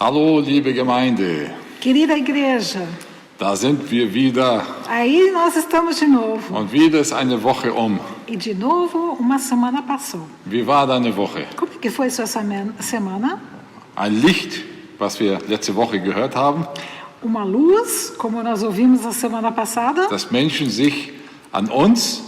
Hallo, liebe Gemeinde, Querida igreja, da sind wir wieder aí nós estamos de novo. und wieder ist eine Woche um. E de novo, uma semana passou. Wie war deine Woche? Como é que foi sua semana? Ein Licht, was wir letzte Woche gehört haben, Uma luz, como nós ouvimos a semana passada, dass Menschen sich an uns,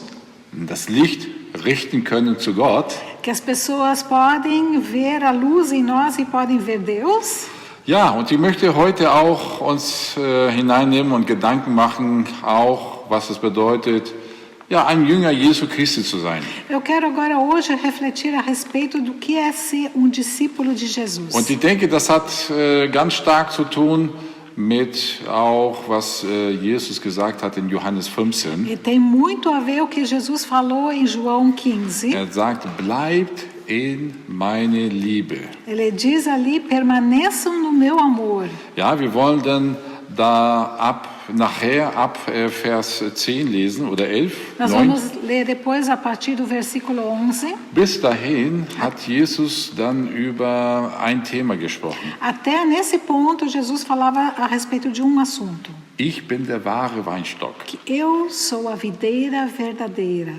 das Licht, richten können zu Gott. que as pessoas podem ver a luz em nós e podem ver Deus. Ja, und ich möchte heute auch uns hineinnehmen und Gedanken machen, auch was es bedeutet, ja, ein Jünger Jesu Christi zu sein. Eu quero agora hoje refletir a respeito do que é ser um discípulo de Jesus. Und ich denke, das hat ganz stark zu tun mit auch, was Jesus gesagt hat in Johannes 15. E tem muito a ver o que Jesus falou em João 15. Er sagt, bleibt in meine Liebe. Ele diz ali, permaneçam no meu amor. Ja, wir wollen dann da nachher ab Vers 10 lesen oder 11, Nós 9. vamos ler depois a partir do versículo 11. Bis dahin hat Jesus dann über ein Thema gesprochen. Até nesse ponto, Jesus falava a respeito de um assunto. Ich bin der wahre Weinstock. Que eu sou a videira verdadeira.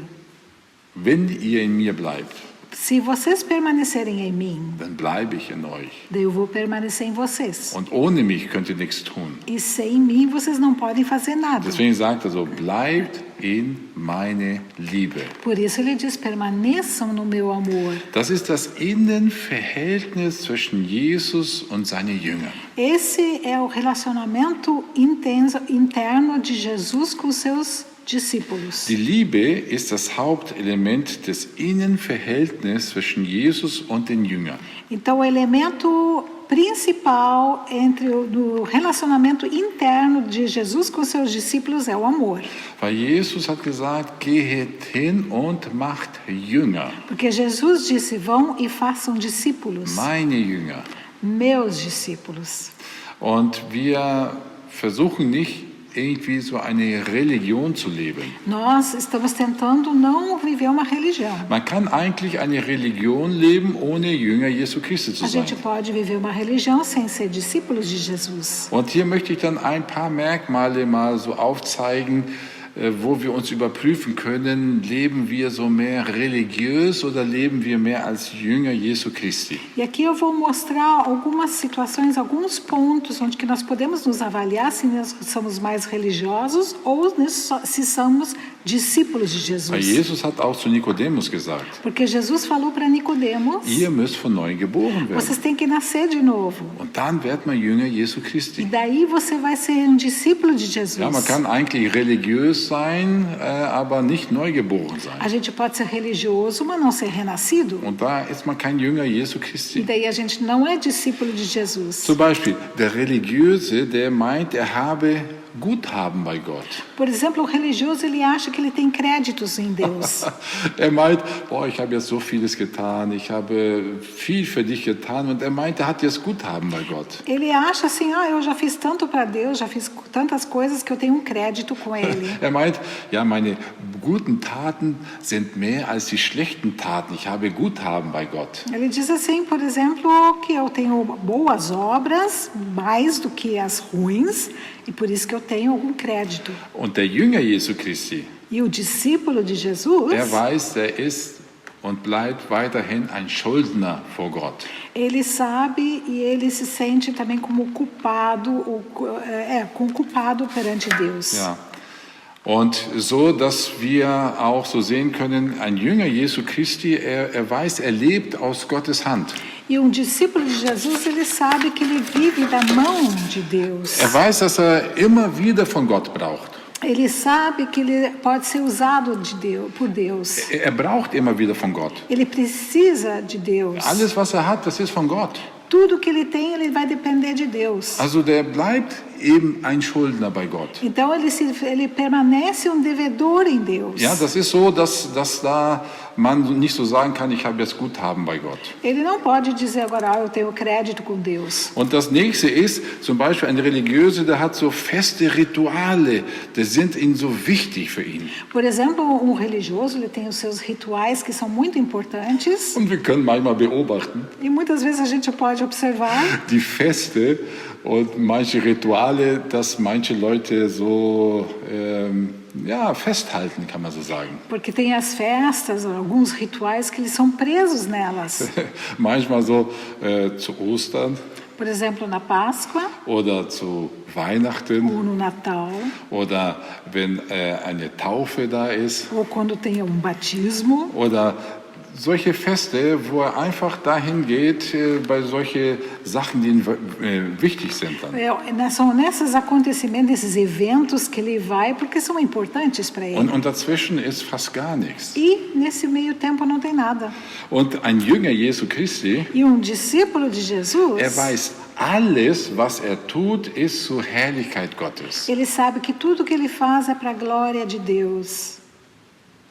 Wenn ihr in mir bleibt, Se vocês permanecerem em mim, dann bleibe ich in euch. daí eu vou permanecer em vocês. Und ohne mich könnt ihr nichts tun. E sem mim, vocês não podem fazer nada. Deswegen sagt er so, bleibt in meine Liebe. Por isso ele diz, permaneçam no meu amor. Das ist das Innenverhältnis zwischen Jesus und seinen Jüngern. Esse é o relacionamento intenso, interno de Jesus com seus discípulos. Die Liebe ist das Hauptelement des Innenverhältnisses zwischen Jesus und den Jüngern. Então, o elemento principal do relacionamento interno de Jesus com seus discípulos é o amor. Weil Jesus hat gesagt, geht hin und macht Jünger. Porque Jesus disse, vão e façam discípulos, Meine Jünger. meus discípulos. Und wir versuchen nicht, irgendwie so eine Religion zu leben. Nós estamos tentando não viver uma religião. Man kann eigentlich eine Religion leben, ohne Jünger Jesu Christi zu A sein. gente pode viver uma religião sem ser discípulos de Jesus. Und hier möchte ich dann ein paar Merkmale mal so aufzeigen, wo wir uns überprüfen können, leben wir so mehr religiös oder leben wir mehr als Jünger Jesu Christi? E aqui eu vou mostrar algumas situações, alguns pontos onde que nós podemos nos avaliar se nós somos mais religiosos ou se somos discípulos de Weil Jesus. Jesus hat auch zu Nikodemus gesagt, Porque Jesus falou para Nicodemos, ihr müsst von neuem geboren werden. vocês têm que nascer de novo. Und dann wird man Jünger Jesu E Christi. daí você vai ser um discípulo de Jesus. Ja, man kann eigentlich religiös sein, aber nicht neugeboren sein. A gente pode ser religioso, mas não ser renascido. Und da ist man kein Jünger Jesu E Christi. daí a gente não é discípulo de Jesus. Zum Beispiel, der Religiöse, der meint, er habe Guthaben bei Gott. Por exemplo, o religioso, ele acha que ele tem créditos em Deus. Er meint, boah, ich habe jetzt so vieles getan, ich habe viel für dich getan. Und er meint, er hat jetzt Guthaben bei Gott. Ele acha assim, eu já fiz tanto para Deus, já fiz tantas coisas que eu tenho um crédito com ele. Er meint, ja, meine guten Taten sind mehr als die schlechten Taten. Ich habe Guthaben bei Gott. Ele diz assim, por exemplo, que eu tenho boas obras, mais do que as ruins, e por isso que eu tenho algum crédito. Und der Jünger Jesu Christi, E o discípulo de Jesus, der weiß, der ist und bleibt weiterhin ein Schuldner vor Gott. ele sabe e ele se sente também como culpado, como culpado perante Deus. Ja. Und so, dass wir auch so sehen können, ein Jünger Jesu Christi, er weiß, er lebt aus Gottes Hand. E um discípulo de Jesus, ele sabe que ele vive da mão de Deus. Er weiß, dass er immer wieder von Gott braucht. Ele sabe que ele pode ser usado por Deus. Er braucht immer wieder von Gott. Ele precisa de Deus. Alles, was er hat, das ist von Gott. Tudo que ele tem, ele vai depender de Deus. Also der bleibt eben ein Schuldner bei Gott. Então ele permanece um devedor em Deus. Ja, das ist so, dass da man nicht so sagen kann, ich habe jetzt Guthaben bei Gott. Ele não pode dizer agora, eu tenho crédito com Deus. Und das nächste ist, zum Beispiel ein Religiöse, der hat so feste Rituale, die sind ihm so wichtig für ihn. Por exemplo, um religioso, ele tem os seus rituais que são muito importantes. Und wir können manchmal beobachten, E muitas vezes a gente pode observar die Feste und manche Rituale, dass manche Leute so festhalten, kann man so sagen. porque tem as festas, alguns rituais que eles são presos nelas. Manchmal so zu Ostern Por exemplo, na Páscoa oder zu Weihnachten ou no Natal, oder wenn eine Taufe da ist ou quando tem um batismo. oder solche Feste, wo er einfach dahin geht bei solche Sachen, die ihm wichtig sind dann. São nesses acontecimentos, nesses eventos que ele vai, porque são importantes para ele. Und dazwischen ist fast gar nichts. E nesse meio tempo não tem nada. Und ein Jünger Jesu Christi, E um discípulo de Jesus, er weiß, alles, was er tut, ist zur Herrlichkeit Gottes. ele sabe que tudo que ele faz é para a glória de Deus.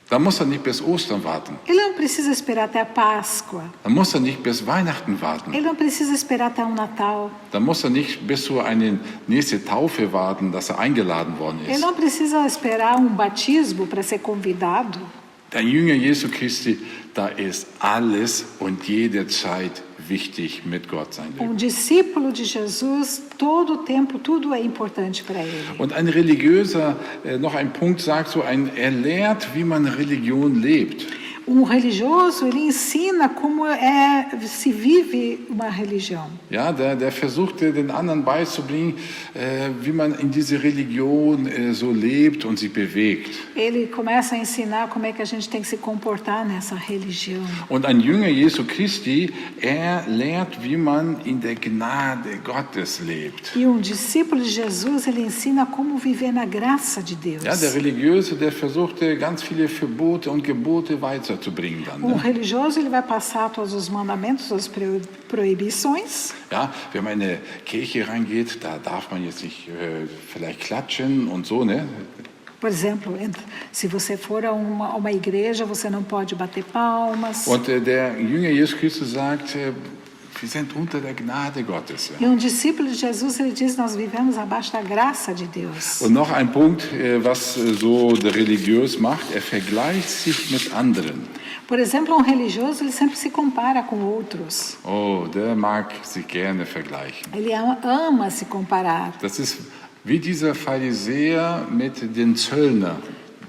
Da muss er nicht bis Ostern warten. Ele não precisa esperar até a Páscoa. Da muss er nicht bis Weihnachten warten. Ele não precisa esperar até o Natal. Da muss er nicht bis zu eine nächste Taufe warten, dass er eingeladen worden Ele ist. não precisa esperar um batismo para ser convidado. Der Jünger Jesu Christi, da ist alles und jede Zeit wichtig mit Gott sein Leben. Discípulo de Jesus, todo o tempo, tudo é importante para ele. Und ein Religiöser, noch ein Punkt sagt so, er lehrt, wie man Religion lebt. Religioso, ele ensina como se vive uma religião. Ja, der versucht den anderen beizubringen, wie man in diese Religion so lebt und sich bewegt. Ele começa a ensinar como é que a gente tem que se comportar nessa religião. Und ein Jünger Jesu Christi, er lehrt, wie man in der Gnade Gottes lebt. E discípulo de Jesus, ele ensina como viver na graça de Deus. Ja, der Religiöse, der versucht ganz viele Verbote und Gebote weiterzubringen dann. Ne? Religioso, ele vai passar todos os mandamentos, as proibições. Ja, wenn man in eine Kirche reingeht, da darf man jetzt nicht vielleicht klatschen und so, ne? Por exemplo, se você for a uma igreja, você não pode bater palmas. Und der Jünger Jesus Christus sagt, wir sind unter der Gnade Gottes. Ja. E discípulo de Jesus, ele diz, nós vivemos abaixo da graça de Deus. Und noch ein Punkt, was so der Religiös macht, er vergleicht sich mit anderen. Por exemplo, religioso, ele sempre se compara com outros. Oh, der mag sich gerne vergleichen. Ele ama se comparar. Das ist wie dieser Pharisäer mit dem Zöllner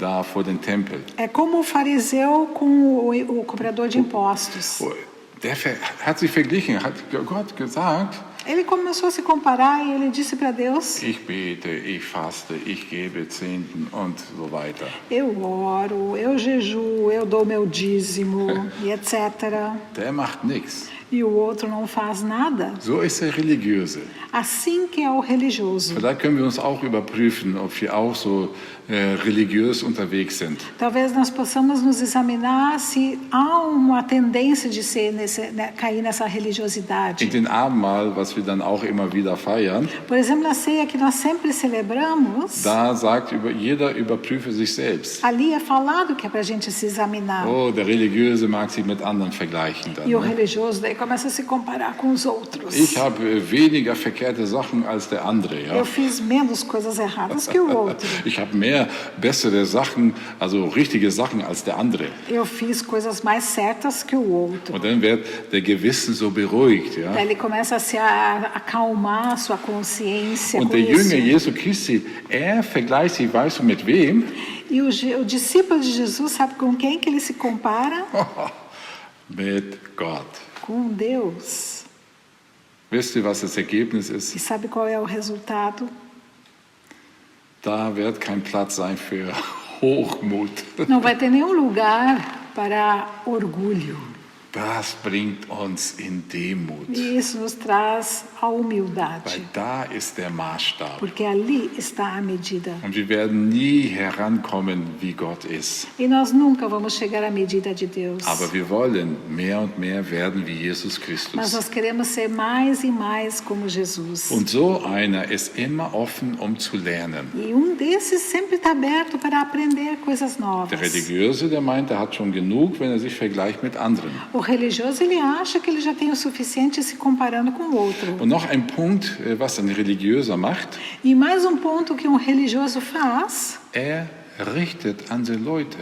da vor dem Tempel. É como o fariseu com o cobrador de impostos. Der hat sich verglichen, hat Gott gesagt, ele começou a se comparar e ele disse para Deus: ich bete, ich faste, ich gebe Zehnten und so weiter. Eu oro, eu jejuo, eu dou meu dízimo e etc. Der macht nichts. E o outro não faz nada. So ist der Religiöse. Assim que é o religioso. Vielleicht können wir uns auch überprüfen, ob wir auch so religiös unterwegs sind. Talvez nós possamos nos examinar se há uma tendência de cair nessa religiosidade. In den Abendmahl, was wir dann auch immer wieder feiern, por exemplo, na ceia que nós sempre celebramos, da sagt jeder überprüfe sich selbst. Ali é falado que é para a gente se examinar. Oh, der Religiöse mag sich mit anderen vergleichen dann. E o religioso daí começa a se comparar com os outros. Ich habe weniger verkehrte Sachen als der andere. Ja? Eu fiz menos coisas erradas que o outro. Ich habe mehr bessere Sachen, also richtige Sachen als der andere. Eu fiz coisas mais certas que o outro. Und dann wird der Gewissen so beruhigt. Ja? Daí ele começa a se acalmar sua consciência. Und der Jünger Jesu Christi, er vergleicht sich, weißt du, mit wem? E o discípulo de Jesus, sabe com quem que ele se compara? Mit Gott. Com Deus. Wisst ihr, was das Ergebnis ist? E sabe qual é o resultado? Da wird kein Platz sein für Hochmut. Não vai ter nenhum lugar para orgulho. Das bringt uns in Demut. E isso nos traz a humildade, weil da ist der Maßstab. porque ali está a medida. Und wir werden nie herankommen, wie Gott ist. E nós nunca vamos chegar à medida de Deus. Aber wir wollen mehr und mehr werden wie Jesus Mas Christus. nós queremos ser mais e mais como Jesus. Und so einer ist immer offen, um zu lernen. E desses sempre está aberto para aprender coisas novas. Der Religiöse, der meint, er hat schon genug, wenn er sich vergleicht mit anderen. O religioso, ele acha que ele já tem o suficiente se comparando com o outro. Und noch ein Punkt, was ein Religiöser macht, E mais ponto que religioso faz, er richtet andere Leute.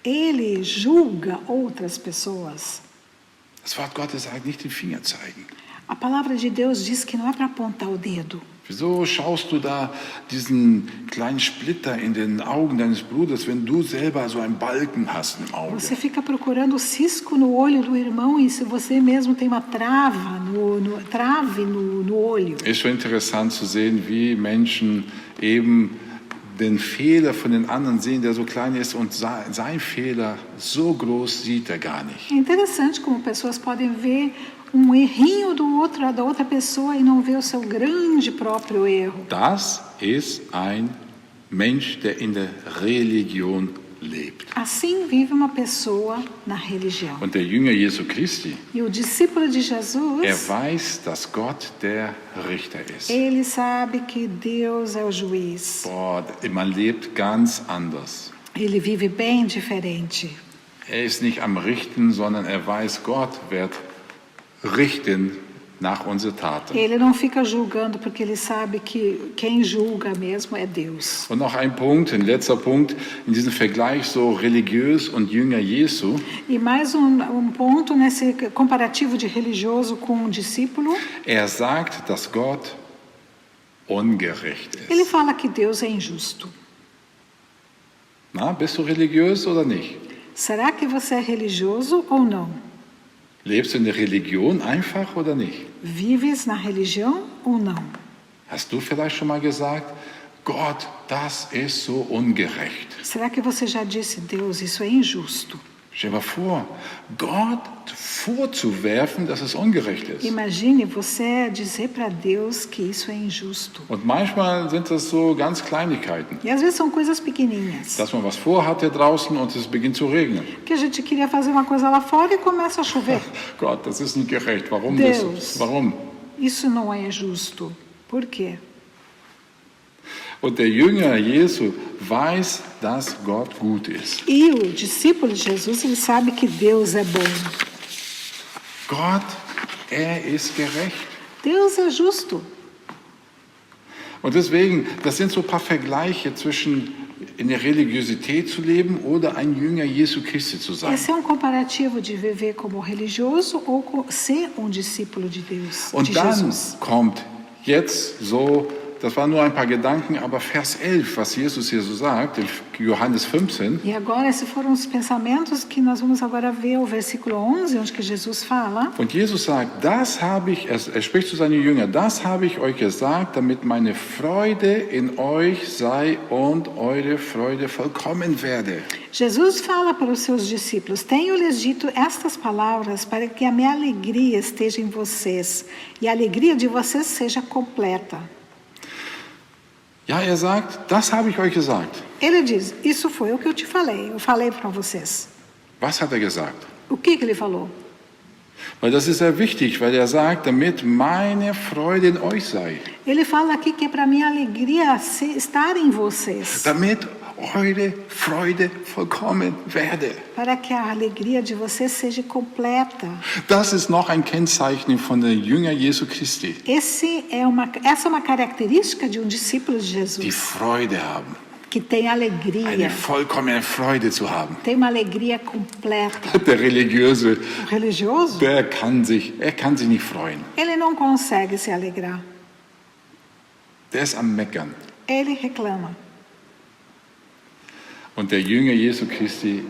ele julga outras pessoas. Das Wort Gottes sagt, nicht den Finger zeigen. A palavra de Deus diz que não é para apontar o dedo. Wieso schaust du da diesen kleinen Splitter in den Augen deines Bruders, wenn du selber so einen Balken hast im Auge? Você fica procurando o cisco no olho do irmão e se você mesmo tem uma trave no olho. Ist schon interessant zu sehen, wie Menschen eben den Fehler von den anderen sehen, der so klein ist, und sein Fehler so groß sieht er gar nicht. É interessante como pessoas podem ver errinho da outra pessoa e não ver o seu grande próprio erro. Das ist ein Mensch, der in der Religion lebt. Assim vive uma pessoa na religião. Und der Jünger Jesu Christi, E o discípulo de Jesus, weiß, dass Gott der Richter ist. ele sabe que Deus é o juiz. Boah, man lebt ganz anders. Ele vive bem diferente. Er ist nicht am Richten, sondern er weiß, Gott wird richten nach unseren Taten. Ele não fica julgando porque ele sabe que quem julga mesmo é Deus. Und noch ein Punkt, ein letzter Punkt, in diesem Vergleich so religiös und Jünger Jesu. E mais ponto nesse comparativo de religioso com discípulo. Er sagt, dass Gott ungerecht Ele ist. fala que Deus é injusto. Na, bist du religiös oder nicht? Será que você é religioso ou não? Lebst du in der Religion einfach oder nicht? Vives na religião ou não? Hast du vielleicht schon mal gesagt, Gott, das ist so ungerecht? Será que você já disse, Deus, isso é injusto? Stell dir mal vor, Gott vorzuwerfen, dass es ungerecht ist. Imagine você dizer para Deus que isso é injusto. Und manchmal sind das so ganz Kleinigkeiten, E às vezes são coisas pequenininhas. dass man was vorhat hier draußen und es beginnt zu regnen. Que a gente queria fazer uma coisa lá fora e começa a chover. Gott, das ist nicht gerecht. Warum Deus. das? Warum? Isso não é justo. Por quê? Und der Jünger Jesu weiß, dass Gott gut ist. E o discípulo de Jesus, ele sabe que Deus é bom. Gott, er ist gerecht. Deus é justo. Und deswegen, das sind so ein paar Vergleiche zwischen in der Religiosität zu leben oder ein Jünger Jesu Christi zu sein. Esse é comparativo de viver como religioso ou ser discípulo de Deus, de Und dann Jesus. kommt jetzt so, das waren nur ein paar Gedanken, aber Vers 11, was Jesus hier so sagt, in Johannes 15, E agora, esses foram os pensamentos que nós vamos agora ver o versículo 11, onde que Jesus fala. und Jesus sagt, das habe ich, er spricht zu seinen Jüngern, das habe ich euch gesagt, damit meine Freude in euch sei und eure Freude vollkommen werde. Jesus fala para os seus discípulos: Tenho-lhes dito estas palavras para que a minha alegria esteja em vocês e a alegria de vocês seja completa. Ja, er sagt, das habe ich euch gesagt. Ele diz: Isso foi o que eu te falei. Eu falei para vocês. Was hat er gesagt? O que ele falou? Weil das ist sehr wichtig, weil er sagt, damit meine Freude in euch sei. Ele fala aqui que é para minha alegria estar em vocês, Damit eure Freude vollkommen werde. para que a alegria de vocês seja completa. Das ist noch ein Kennzeichen von den Jünger Jesu Christi, Essa é uma característica de discípulo de die Jesus, Freude haben, que tem alegria, eine vollkommene Freude zu haben. tem uma alegria completa. Der Religiöse, O religioso, er kann sich nicht freuen. ele não consegue se alegrar. Der ist am Meckern. Ele reclama. Und der Jünger Jesu Christi,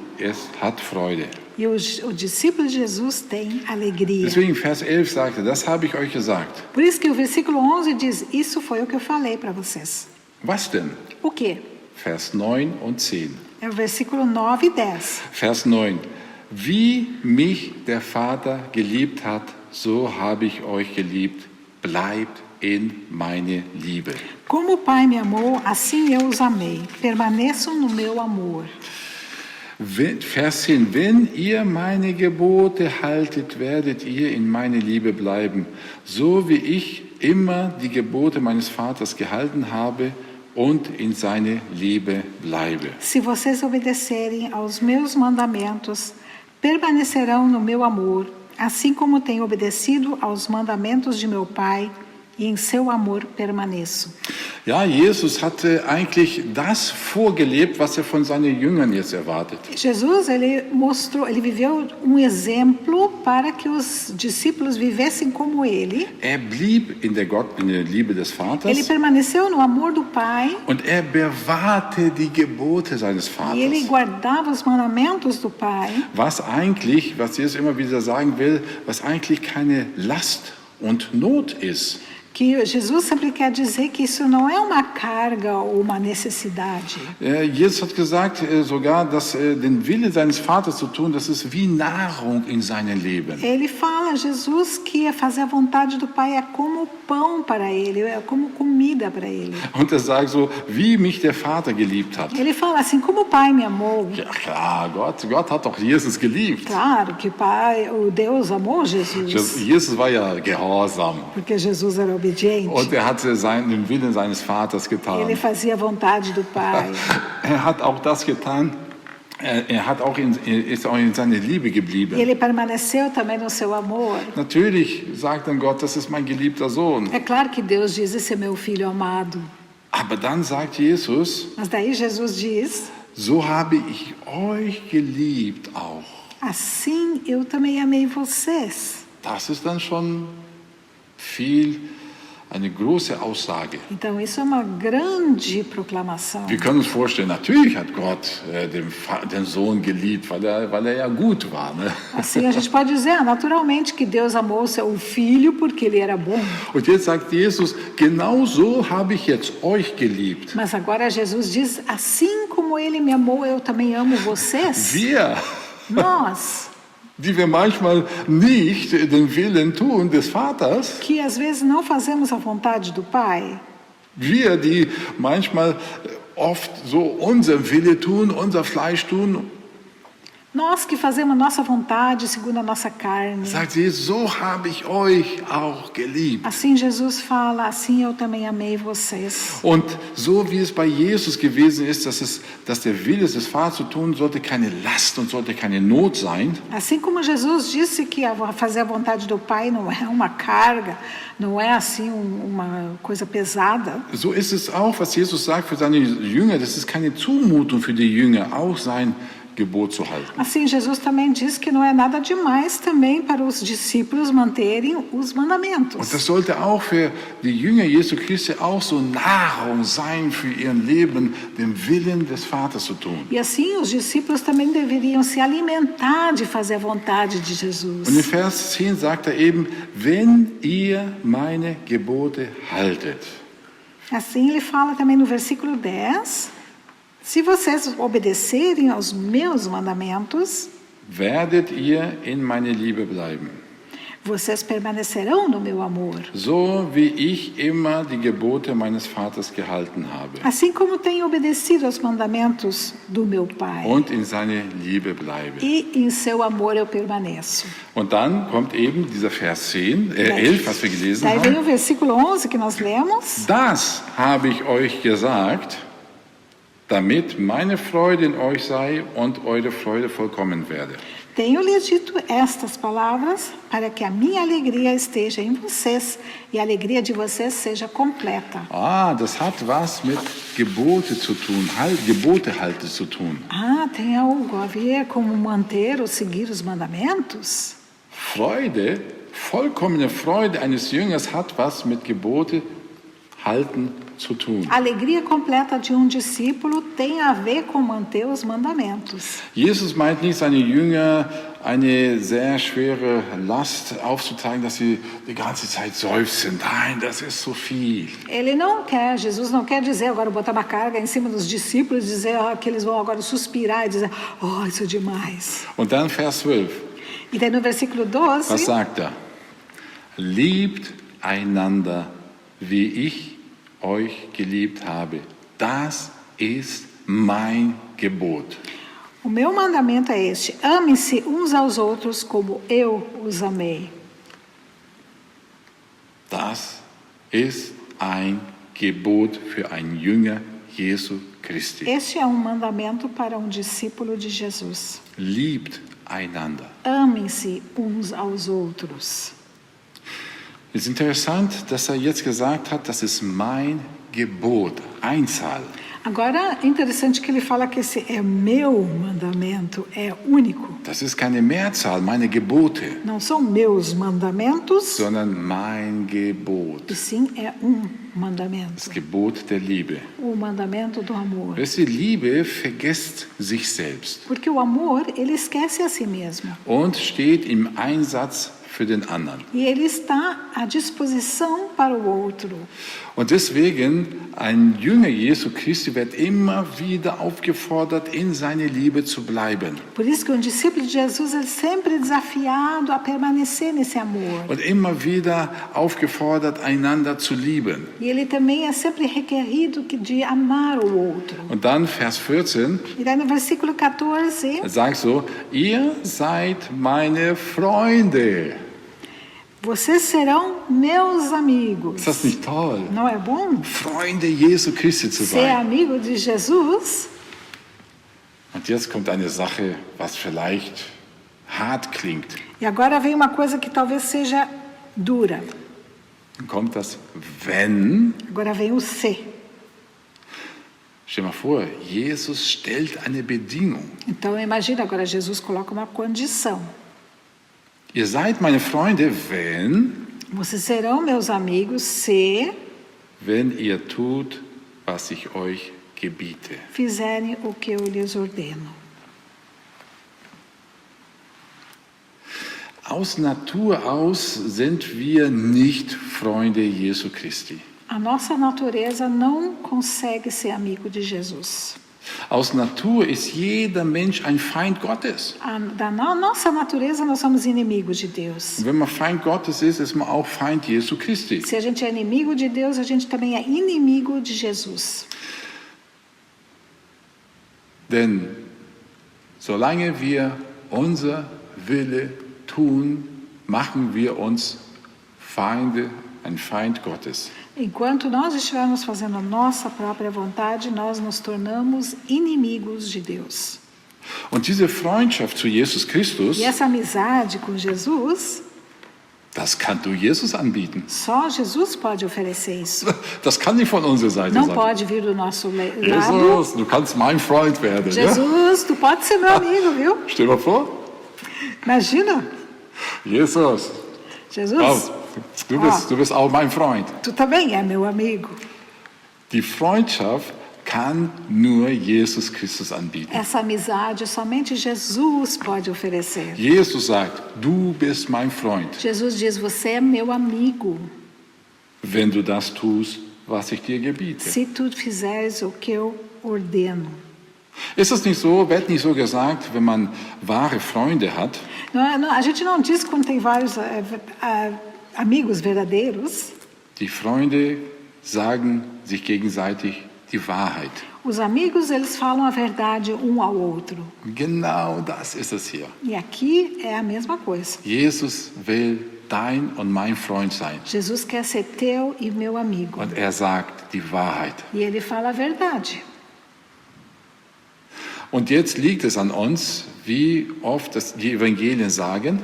hat Freude. E o discípulo de Jesus tem alegria. Deswegen Vers 11 sagte, das habe ich euch gesagt. Por isso que o versículo 11 diz: Isso foi o que eu falei para vocês. Was denn? O quê? Vers 9 und 10. É o versículo 9 e 10. Vers 9. Wie mich der Vater geliebt hat, so habe ich euch geliebt. bleibt in meine Liebe. Como o Pai me amou, assim eu os amei. Permaneçam no meu amor. Vers 10. Wenn ihr meine Gebote haltet, werdet ihr in meine Liebe bleiben, so wie ich immer die Gebote meines Vaters gehalten habe und in seine Liebe bleibe. Se vocês obedecerem aos meus mandamentos, permanecerão no meu amor, assim como tenho obedecido aos mandamentos de meu Pai, e em seu amor permaneço. Ja, Jesus hatte eigentlich das vorgelebt, was von seinen Jüngern jetzt erwartet. Jesus, ele viveu exemplo para que os discípulos vivessem como ele. Blieb in der Liebe des Ele Vaters permaneceu no amor do Pai. und bewahrte die Gebote seines E ele Vaters. guardava os mandamentos do Pai. Was Jesus immer wieder sagen will, was eigentlich keine Last und Not ist. Que Jesus sempre quer dizer que isso não é uma carga ou uma necessidade. Jesus hat gesagt, sogar, dass den Wille seines Vaters zu tun, das ist wie Nahrung in seinem Leben. Ele fala, Jesus, que fazer a vontade do Pai é como pão para ele, é como comida para ele. Und er sagt so, wie mich der Vater geliebt hat. Ele fala assim, como o Pai me amou. Ja klar, Gott hat doch Jesus geliebt. Claro que o Deus amou Jesus, Jesus war ja gehorsam. porque Jesus era obediente. Und hatte den Willen seines Vaters getan. Ele fazia a vontade do Pai. Hat auch das getan. Ist auch in seiner Liebe E geblieben. ele permaneceu também no seu amor. Natürlich sagt dann Gott, das ist mein geliebter Sohn. É claro que Deus diz, esse é meu filho amado. Aber dann sagt Jesus, Mas daí Jesus diz, so habe ich euch geliebt auch. assim eu também amei vocês. Das ist dann schon eine große Aussage. Então isso é uma grande proclamação. Wir können uns vorstellen, natürlich hat Gott den Sohn geliebt, weil er ja gut war. Ne? Assim a gente pode dizer, naturalmente, que Deus amou o seu filho porque ele era bom. Und jetzt sagt Jesus, genau so habe ich jetzt euch geliebt. Mas agora Jesus diz, assim como ele me amou, eu também amo vocês. Wir, Nós, die wir manchmal nicht den Willen tun des Vaters, que às vezes não fazemos a vontade do Pai. wir, die manchmal oft so unseren Wille tun, unser Fleisch tun, Nós que fazemos nossa vontade segundo a nossa carne. sagt Jesus, so habe ich euch auch geliebt. Assim Jesus fala, assim eu também amei vocês. Und so wie es bei Jesus gewesen ist, dass der Wille des Vaters zu tun sollte keine Last und sollte keine Not sein, Assim como Jesus disse que fazer a vontade do Pai não é uma carga, não é assim uma coisa pesada. so ist es auch, was Jesus sagt für seine Jünger, das ist keine Zumutung für die Jünger, auch sein Gebot zu halten. Assim, Jesus também diz que não é nada demais também para os discípulos manterem os mandamentos. Und das sollte auch für die Jünger Jesu Christi auch so Nahrung sein für ihr Leben, den Willen des Vaters zu tun. E assim, os discípulos também deveriam se alimentar de fazer a vontade de Jesus. Und in Vers 10 sagt eben, wenn ihr meine Gebote haltet. Assim, ele fala também no versículo 10, se vocês obedecerem aos meus mandamentos, Werdet ihr in meine Liebe bleiben, vocês permanecerão no meu amor. so wie ich immer die Gebote meines Vaters gehalten habe Assim como tenho obedecido aos mandamentos do meu Pai. und in seine Liebe bleibe. E em seu amor eu permaneço. Und dann kommt eben dieser Vers 11, was wir gelesen Daí vem haben. o versículo 11 que nós lemos. Das habe ich euch gesagt, damit meine Freude in euch sei und eure Freude vollkommen werde. Tenho-lhes dito estas palavras para que a minha alegria esteja em vocês e a alegria de vocês seja completa. Das hat was mit Gebote zu tun, Gebote halten zu tun. Tem algo a ver com manter ou seguir os mandamentos? Freude, vollkommene Freude eines Jüngers hat was mit Gebote halten zu tun. A alegria completa de discípulo tem a ver com manter os mandamentos. Jesus meint nicht, seine Jünger eine sehr schwere Last aufzuzeigen, dass sie die ganze Zeit seufzen. Nein, das ist so viel. Jesus não quer dizer agora botar uma carga em cima dos discípulos, dizer que eles vão agora suspirar e dizer, isso é demais. Und dann Vers 12. E daí no versículo 12, Was sagt er? Liebt einander, wie ich euch geliebt habe. Das ist mein Gebot. O meu mandamento é este: amem-se uns aos outros como eu os amei. Das ist ein Gebot für einen Jünger Jesu Christi. Este é um mandamento para um discípulo de Jesus. Liebt einander. Amem-se uns aos outros. Es ist interessant, dass jetzt gesagt hat, das ist mein Gebot, Einzahl. Agora, é interessante que ele fala que esse é meu mandamento, é único. Das ist keine Mehrzahl, meine Gebote, Não são meus mandamentos, sondern mein Gebot. e sim é um Das mandamento. Gebot der Liebe. O mandamento do amor. Wisst ihr, Liebe vergisst sich selbst Porque o amor, ele esquece a si mesmo. und steht im Einsatz für den anderen. E ele está à disposição para o outro. Und deswegen, ein Jünger Jesu Christi wird immer wieder aufgefordert, in seine Liebe zu bleiben. Por isso que um discípulo de Jesus é sempre desafiado a permanecer nesse amor. Und immer wieder aufgefordert, einander zu lieben. E ele também é sempre requerido de amar o outro. Und dann Vers 14, E daí no versículo 14, er sagt so, ihr seid meine Freunde. vocês serão meus amigos. Ist das nicht toll? Não é bom? Freunde Jesu Christi zu Ser sein. amigo de Jesus. Und jetzt kommt eine Sache, was vielleicht hart klingt. E agora vem uma coisa que talvez seja dura. Dann kommt das wenn. Agora vem o se. Stell dir mal vor, Jesus stellt eine Bedingung. Então imagina agora Jesus coloca uma condição. Ihr seid meine Freunde, Vocês serão meus amigos se wenn ihr tut, was ich euch gebiete. fizerem o que eu lhes ordeno. Aus Natur aus sind wir nicht Freunde Jesu Christi. A nossa natureza não consegue ser amigo de Jesus. Aus Natur ist jeder Mensch ein Feind Gottes. Da nossa natureza nós somos inimigos de Deus. Und wenn man Feind Gottes ist man auch Feind Jesu Christi. Se a gente é inimigo de Deus, a gente também é inimigo de Jesus. Denn solange wir unser Wille tun, machen wir uns Feinde, ein Feind Gottes. Enquanto nós estivermos fazendo a nossa própria vontade, nós nos tornamos inimigos de Deus. Und diese Freundschaft zu Jesus Christus, E essa amizade com Jesus, das kann du Jesus anbieten. só Jesus pode oferecer isso. Das kann nicht von unserer Seite Não sein. pode vir do nosso lado. Jesus, du kannst mein Freund werden. Ja? Jesus, tu pode ser meu amigo, viu? Stell dir mal vor, Imagina. Jesus, Jesus, du bist auch mein Freund. tu também é meu amigo. Die Freundschaft kann nur Jesus Christus anbieten. Essa amizade somente Jesus pode oferecer. Jesus sagt, du bist mein Freund, Jesus diz, você é meu amigo, wenn du das tust, was ich dir gebiete. se tu fizeres o que eu ordeno. Ist es nicht so, wird nicht so gesagt, wenn man wahre Freunde hat, A gente não diz quando tem vários amigos verdadeiros. die Freunde sagen sich gegenseitig die Wahrheit. Os amigos, eles falam a verdade um ao outro. Genau das ist es hier. E aqui é a mesma coisa. Jesus will dein und mein Freund sein. Jesus quer ser teu e meu amigo. Und er sagt die Wahrheit. E ele fala a verdade. Und jetzt liegt es an uns, wie oft die Evangelien sagen,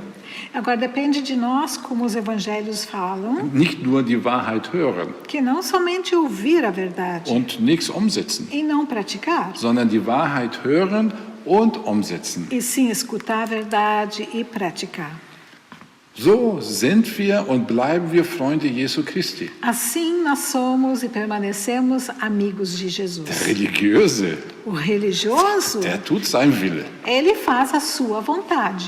Agora depende de nós, como os evangelhos falam, nicht nur die Wahrheit hören que não somente ouvir a verdade und nichts umsetzen, e não praticar, sondern die Wahrheit hören und umsetzen. e sim escutar a verdade e praticar. So sind wir und bleiben wir Freunde Jesu Christi. Assim nós somos e permanecemos amigos de Der Jesus. Religiöse, O religioso, der tut sein Wille. ele faz a sua vontade.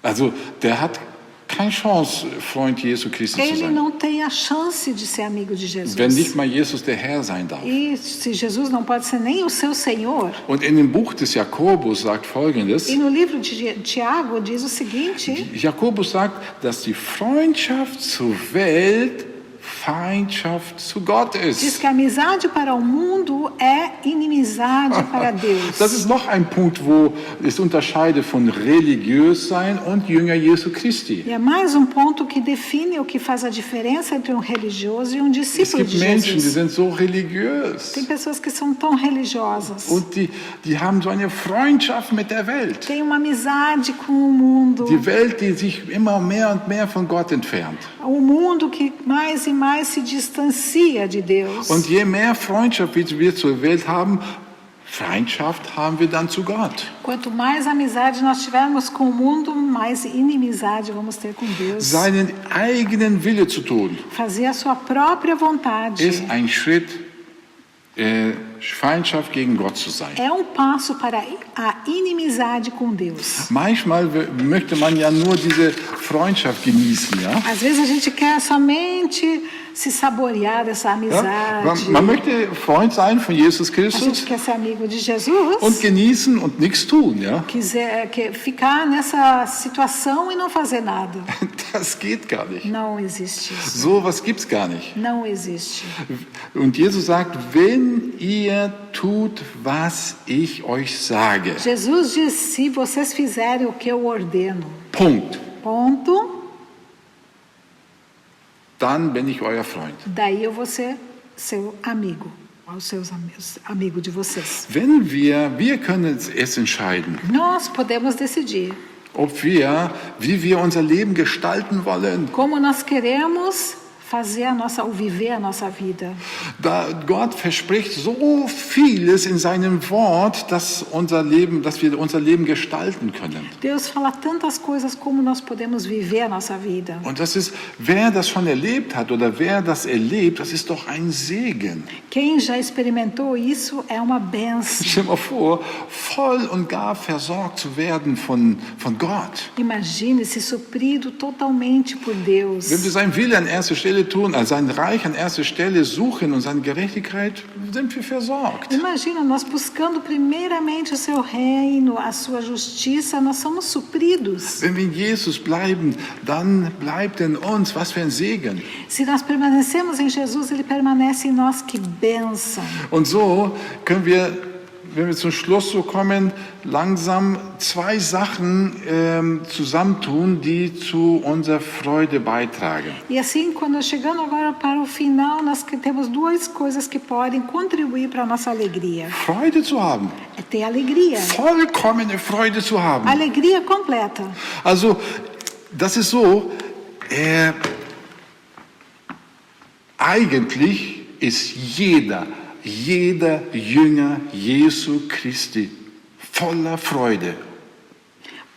Also der hat keine Chance, Freund Jesu Christi zu Ele sein, não tem a chance de ser amigo de Jesus. wenn nicht mal Jesus der Herr sein darf. E se Jesus não pode ser nem o seu Senhor. Und in dem Buch des Jakobus sagt Folgendes. E no livro de Tiago diz o seguinte, Jakobus sagt, dass die Freundschaft zur Welt Feindschaft zu Gott Diz ist. que a amizade para o mundo é inimizade para Deus. Das ist noch ein Punkt, wo es unterscheidet von religiös sein und Jünger Jesu Christi. E é mais um ponto que define o que faz a diferença entre um religioso e um Es discípulo gibt de Menschen, die Jesus. sind so religiös Tem pessoas que são tão religiosas. und die haben so eine Freundschaft mit der Welt. Tem uma amizade com o mundo. Die Welt, die sich immer mehr und mehr von Gott entfernt. O mundo que mais e mais se distancia de Deus. Und je mehr Freundschaft wir zur Welt haben, Feindschaft haben wir dann zu Gott. Quanto mais amizade nós tivermos com o mundo, mais inimizade vamos ter com Deus. Seinen eigenen Wille zu tun, Fazer a sua própria vontade ist ein Schritt, Feindschaft gegen Gott zu sein. é um passo para a inimizade com Deus. Manchmal möchte man ja nur diese Freundschaft genießen, ja? Às vezes a gente quer somente se saborear dessa Ja? amizade. Man möchte Freund sein von Jesus A gente Christus quer ser amigo de Jesus. und genießen und nichts tun, ja? Quer ficar nessa situação e não fazer nada. Das geht gar nicht. Não existe isso. So was gibt's gar nicht. Não existe. Und Jesus sagt, wenn ihr tut, was ich euch sage. Jesus diz: se vocês fizerem o que eu ordeno, Punkt. ponto, Dann bin ich euer Freund. daí eu vou ser seu amigo, aos seus amigos, amigo de vocês. Wenn wir können es entscheiden, Nós podemos decidir wie wir unser Leben gestalten wollen. como nós queremos fazer viver a nossa vida. Gott verspricht so vieles in seinem Wort, dass wir unser Leben gestalten können. Deus fala tantas coisas como nós podemos viver a nossa vida. Und wer das schon erlebt hat oder wer das erlebt, das ist doch ein Segen. Quem já experimentou isso é uma bênção. Stell dir mal vor, voll und gar versorgt zu werden von Gott. Imagine-se suprido totalmente por Deus. Wenn wir seinen Willen an erster Stelle tun, also sein Reich an erster Stelle suchen und seine Gerechtigkeit, sind wir versorgt. Imagina, nós buscando primeiramente o seu reino, a sua justiça, nós somos supridos. Wenn wir in Jesus bleiben, dann bleibt in uns, was für ein Segen. Se nós permanecemos em Jesus, Ele permanece em nós, que bênção. Und so können wir, wenn wir zum Schluss so kommen, langsam zwei Sachen zusammentun, die zu unserer Freude beitragen. E assim, quando chegando agora para o final, nós temos duas coisas que podem contribuir para a nossa alegria. Freude zu haben, É ter alegria. vollkommene Freude zu haben. Alegria completa. Also, das ist so, eigentlich ist jeder Jünger Jesu Christi voller Freude.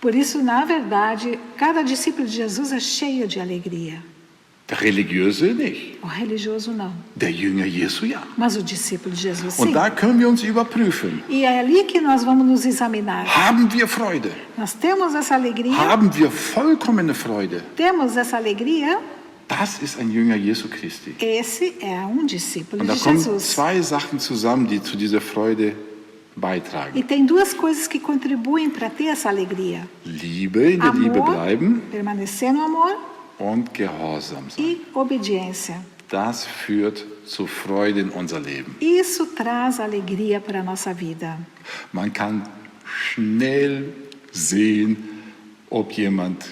Por isso, na verdade, cada discípulo de Jesus é cheio de alegria. Der Religiöse nicht, O religioso não, der Jünger Jesu ja. mas o discípulo de Jesus sim. Und da können wir uns überprüfen. E é ali que nós vamos nos examinar. Haben wir Freude? Nós temos essa alegria? Haben wir vollkommene Freude? Temos essa alegria? Das ist ein Jünger Jesu Christi. Esse é um discípulo Und da de kommen Jesus. zwei Sachen zusammen, die zu dieser Freude beitragen. E tem duas coisas que contribuem para ter essa alegria: Liebe, in der Liebe amor, bleiben permanecer no amor, und Gehorsam sein. e obediência. Das führt zu Freude in unser Leben. Isso traz alegria para a nossa vida. Man kann schnell sehen, ob jemand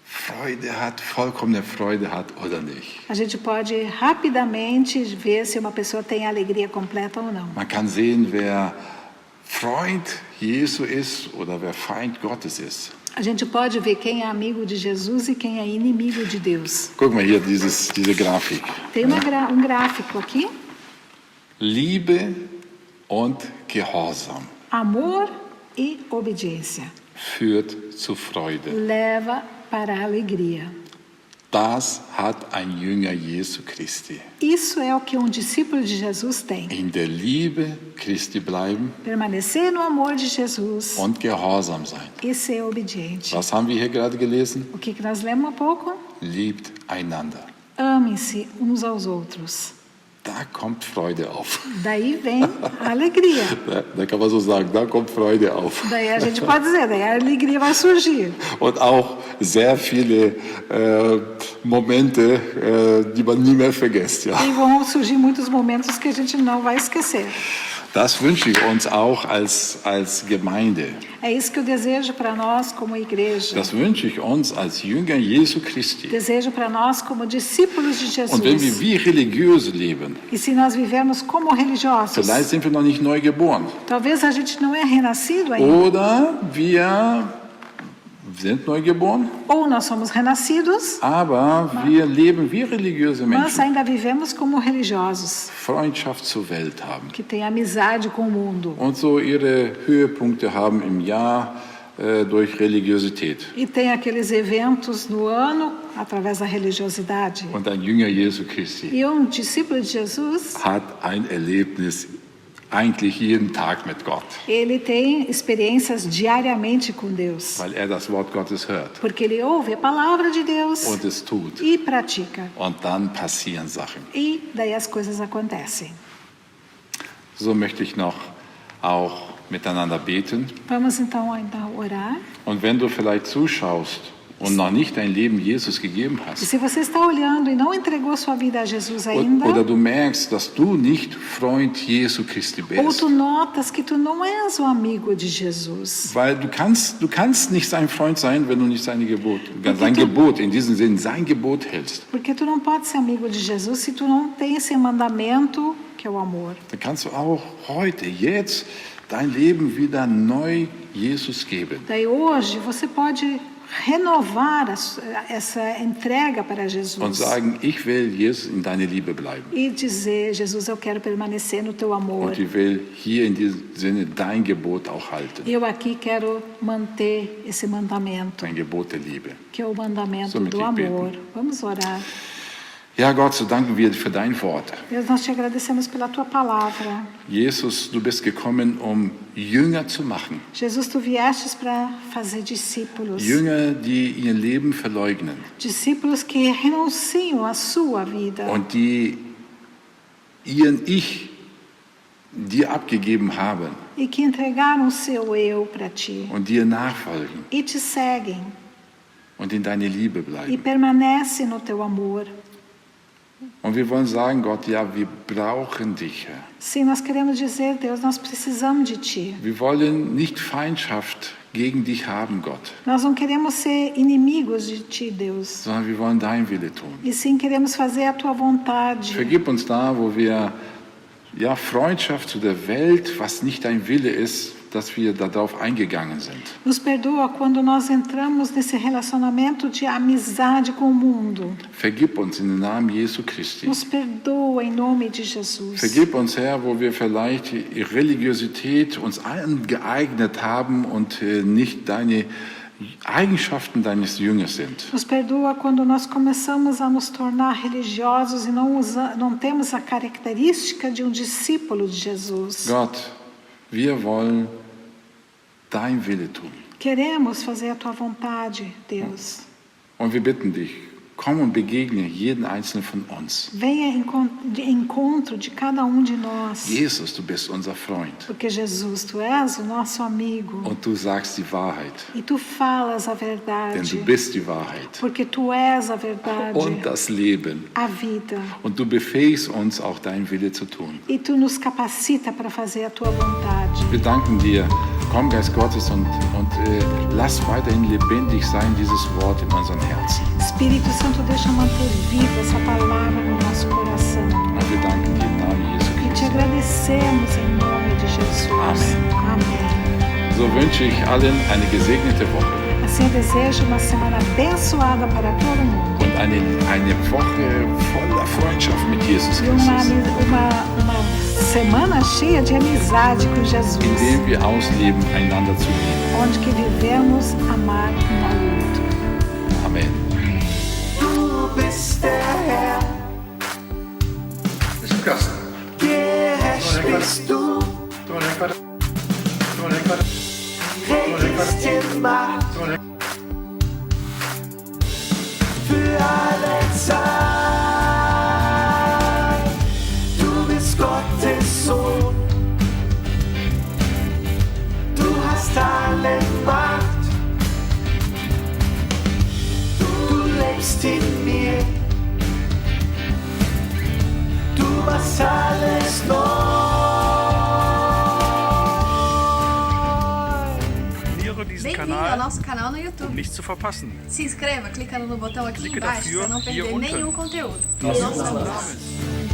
Freude hat, vollkommene Freude hat oder nicht. A gente pode rapidamente ver se uma pessoa tem alegria completa ou não. Man kann sehen, wer Freund Jesu ist oder wer Feind Gottes ist. A gente pode ver quem é amigo de Jesus e quem é inimigo de Deus. Guck mal hier, diese Grafik. Tem um gráfico aqui: Liebe und Gehorsam amor e obediência. führt zu Freude. Leva para a alegria. Das hat ein Jünger Jesu Christi. Isso é o que um discípulo de Jesus tem. In der Liebe Christi bleiben Permanecer no amor de Jesus und gehorsam sein. e ser obediente. Was haben wir hier gerade gelesen? O que nós lemos há pouco? Liebt einander. Amem-se uns aos outros. da kommt Freude auf. daí vem a alegria. Da kann man so sagen, da kommt Freude auf. Daí a gente pode dizer, daí a alegria vai surgir. Und auch sehr viele Momente, die man nie mehr vergisst. Ja. E vão surgir muitos momentos que a gente não vai esquecer. Das wünsche ich uns auch als Gemeinde. É isso que eu desejo para nós como igreja. Das wünsche ich uns als Jünger Jesu Christi. Desejo para nós como discípulos de Und wenn wir Jesus. wie Religiöse leben, E se nós vivermos como religiosos, vielleicht sind wir noch nicht neu geboren. talvez a gente não é renascido ainda. Oder wir sind neu geboren, Ou nós somos renascidos, aber wir leben wie religiöse mas Menschen. ainda vivemos como religiosos, Freundschaft zur Welt haben. que têm amizade com o mundo. Und so ihre Höhepunkte haben im Jahr durch Religiosität. E tem aqueles eventos no ano através da religiosidade. Und ein Jünger Jesu Christi E discípulo de Jesus, hat ein Erlebnis eigentlich jeden Tag mit Gott, ele tem experiências diariamente com Deus. weil das Wort Gottes hört Porque ele ouve a palavra de Deus und es tut. e pratica. Und dann passieren Sachen. E daí as coisas acontecem. So möchte ich noch auch miteinander beten. Vamos então ainda orar. Und wenn du vielleicht zuschaust und noch nicht dein Leben Jesus gegeben E hast, se você está olhando e não entregou sua vida a Jesus ainda, oder du merkst, dass du nicht Freund Jesu Christi ou bist, tu notas que tu não és o amigo de Jesus, weil du kannst nicht sein Freund sein, wenn du nicht sein Gebot, in diesem Sinn, sein Gebot hältst. porque tu não pode ser amigo de Jesus se tu não tem esse mandamento que é o amor. Dann kannst du auch heute, jetzt, dein Leben wieder neu Jesus geben. Daí hoje você pode renovar essa entrega para Und Jesus sagen, ich will Jesus in deine Liebe bleiben. e dizer, Jesus, eu quero permanecer no teu amor. Und ich will hier in diesem Sinne dein Gebot auch halten. Eu aqui quero manter esse mandamento, Dein Gebot der Liebe. que é o mandamento Somit do ich beten. amor. Vamos orar. Ja, Gott, so danken wir für dein Wort. Deus, nós te agradecemos pela tua palavra. Jesus, du bist gekommen, Jünger zu machen. Jesus, tu viestes para fazer discípulos. Jünger, die ihr Leben verleugnen Discípulos que renunciam à sua vida und die ihren Ich dir abgegeben haben e que entregaram o seu eu para ti und dir nachfolgen e te seguem und in deine Liebe e bleiben. permanecem no teu amor. Und wir wollen sagen, Gott, ja, wir brauchen dich, Herr. Sim, nós queremos dizer, Deus, nós precisamos de ti. Wir wollen nicht Feindschaft gegen dich haben, Gott, Nós não queremos ser inimigos de ti, Deus. sondern wir wollen dein Wille tun. E sim, queremos fazer a tua vontade. Vergib uns da, wo wir Freundschaft zu der Welt, was nicht dein Wille ist, dass wir darauf eingegangen sind. Nos perdoa quando nós entramos nesse relacionamento de amizade com o mundo. Vergib uns in den Namen Jesu Christi. Nos perdoa em nome de Jesus. Vergib uns, Herr, wo wir vielleicht die Religiosität uns angeeignet haben und nicht deine Eigenschaften deines Jüngers sind. Nos perdoa quando nós começamos a nos tornar religiosos e não temos a característica de discípulo de Jesus. Gott, wir wollen dein Wille tun. Queremos fazer a tua vontade, Deus. Und wir bitten dich, komm und begegne jeden einzelnen von uns. Venha de encontro de cada de nós. Jesus, du bist unser Freund. Porque Jesus, tu és o nosso amigo. Und du sagst die Wahrheit, E tu falas a denn verdade. du bist die Wahrheit Porque tu és a verdade, und das Leben. a vida. Und du befähigst uns, auch dein Wille zu tun. E tu nos capacita para fazer a tua vontade. Wir danken dir. Komm, Geist Gottes, und lass weiterhin lebendig sein, dieses Wort in unseren Herzen. Espírito Santo, deixa manter viva essa palavra no nosso coração. Und wir danken dir im Namen Jesu E te Christi. agradecemos em nome de Jesus. Amém. Amém. So wünsche ich allen eine gesegnete Woche Assim eu desejo uma semana abençoada para todo mundo. und eine Woche voller Freundschaft mit Jesus E Christus, uma semana cheia de amizade com Jesus. indem wir ausleben, einander zu lieben. Onde que vivemos amar um ao outro. Amen. Du bist der Herr, Ist ein Gast. gerecht bist du, redest in Macht für alle Zeit. Du allen Macht. Du lebst in mir. Du machst alles neu. Abonniere diesen Bem-vindo ao Kanal, nosso canal no um YouTube. nichts zu verpassen. Se inscreva clicando no botão aqui Clique embaixo dafür para não hier perder unten. nenhum conteúdo. Nossa, Nossa, Names.